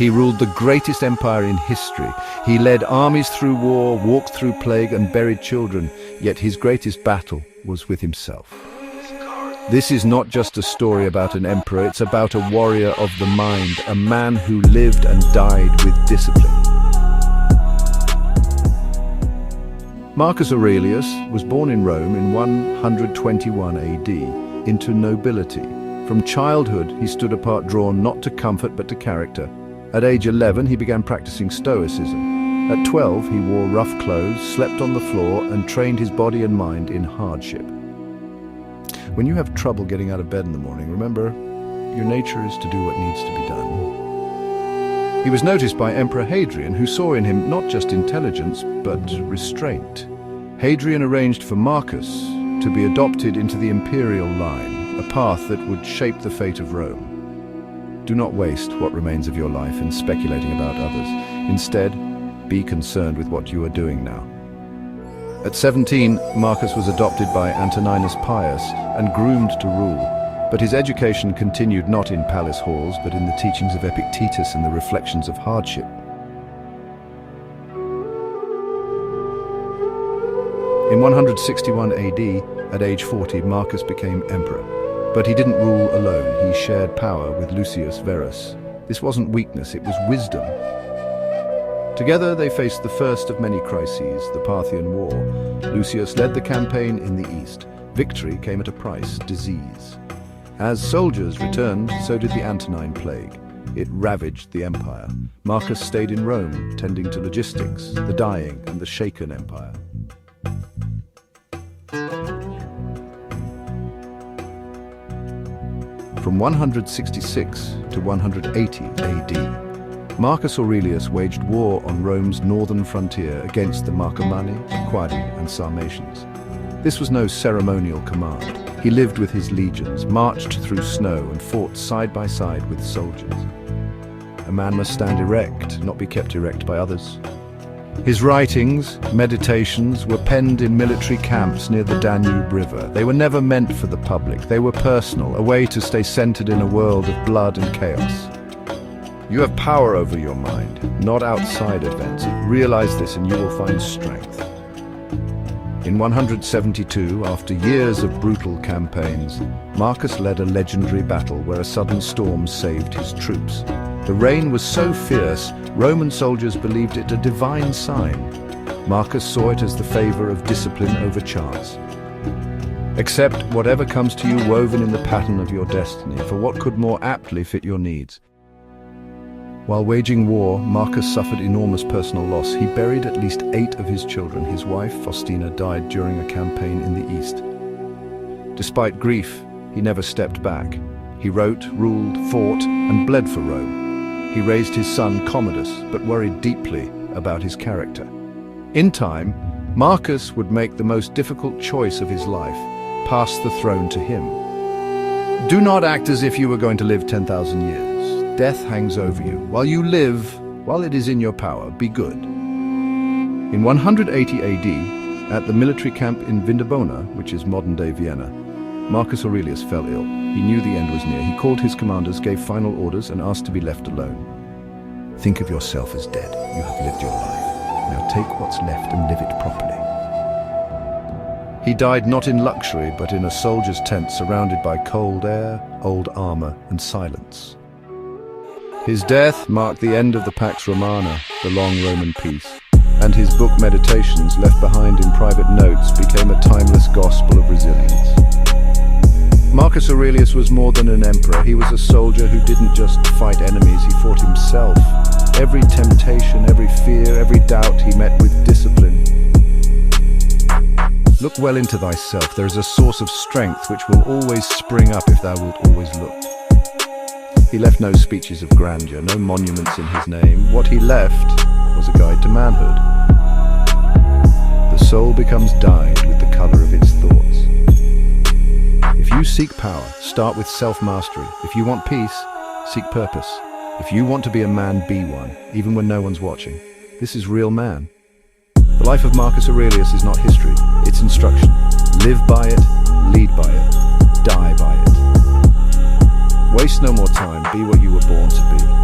He ruled the greatest empire in history. He led armies through war, walked through plague, and buried children, yet his greatest battle was with himself. This is not just a story about an emperor, it's about a warrior of the mind, a man who lived and died with discipline. Marcus Aurelius was born in Rome in 121 AD into nobility. From childhood, he stood apart, drawn not to comfort but to character. At age 11, he began practicing Stoicism. At 12, he wore rough clothes, slept on the floor, and trained his body and mind in hardship. When you have trouble getting out of bed in the morning, remember, your nature is to do what needs to be done. He was noticed by Emperor Hadrian, who saw in him not just intelligence, but restraint. Hadrian arranged for Marcus to be adopted into the imperial line, a path that would shape the fate of Rome. Do not waste what remains of your life in speculating about others. Instead, be concerned with what you are doing now. At 17, Marcus was adopted by Antoninus Pius and groomed to rule. But his education continued not in palace halls, but in the teachings of Epictetus and the reflections of hardship. In 161 AD, at age 40, Marcus became emperor. But he didn't rule alone. He shared power with Lucius Verus. This wasn't weakness, it was wisdom. Together they faced the first of many crises, the Parthian War. Lucius led the campaign in the east. Victory came at a price, disease. As soldiers returned, so did the Antonine Plague. It ravaged the empire. Marcus stayed in Rome, tending to logistics, the dying, and the shaken empire. From 166 to 180 AD, Marcus Aurelius waged war on Rome's northern frontier against the Marcomanni, Quadi, and Sarmatians. This was no ceremonial command. He lived with his legions, marched through snow, and fought side by side with soldiers. A man must stand erect, not be kept erect by others. His writings, meditations, were penned in military camps near the Danube River. They were never meant for the public. They were personal, a way to stay centered in a world of blood and chaos. You have power over your mind, not outside events. Realize this and you will find strength. In 172, after years of brutal campaigns, Marcus led a legendary battle where a sudden storm saved his troops. The rain was so fierce, Roman soldiers believed it a divine sign. Marcus saw it as the favor of discipline over chance. Accept whatever comes to you woven in the pattern of your destiny, for what could more aptly fit your needs? While waging war, Marcus suffered enormous personal loss. He buried at least 8 of his children. His wife, Faustina, died during a campaign in the east. Despite grief, he never stepped back. He wrote, ruled, fought, and bled for Rome. He raised his son, Commodus, but worried deeply about his character. In time, Marcus would make the most difficult choice of his life, pass the throne to him. Do not act as if you were going to live 10,000 years. Death hangs over you. While you live, while it is in your power, be good. In 180 AD, at the military camp in Vindobona, which is modern-day Vienna, Marcus Aurelius fell ill. He knew the end was near. He called his commanders, gave final orders, and asked to be left alone. Think of yourself as dead. You have lived your life. Now take what's left and live it properly. He died not in luxury, but in a soldier's tent surrounded by cold air, old armor, and silence. His death marked the end of the Pax Romana, the long Roman peace, and his book Meditations, left behind in private notes, became a timeless gospel of resilience. Marcus Aurelius was more than an emperor. He was a soldier who didn't just fight enemies, he fought himself. Every temptation, every fear, every doubt he met with discipline. Look well into thyself. There is a source of strength which will always spring up if thou wilt always look. He left no speeches of grandeur, no monuments in his name. What he left was a guide to manhood. The soul becomes dyed with the color of its thoughts. If you seek power, start with self-mastery. If you want peace, seek purpose. If you want to be a man, be one, even when no one's watching. This is real man. The life of Marcus Aurelius is not history, it's instruction. Live by it, lead by it, die by it. Waste no more time, be what you were born to be.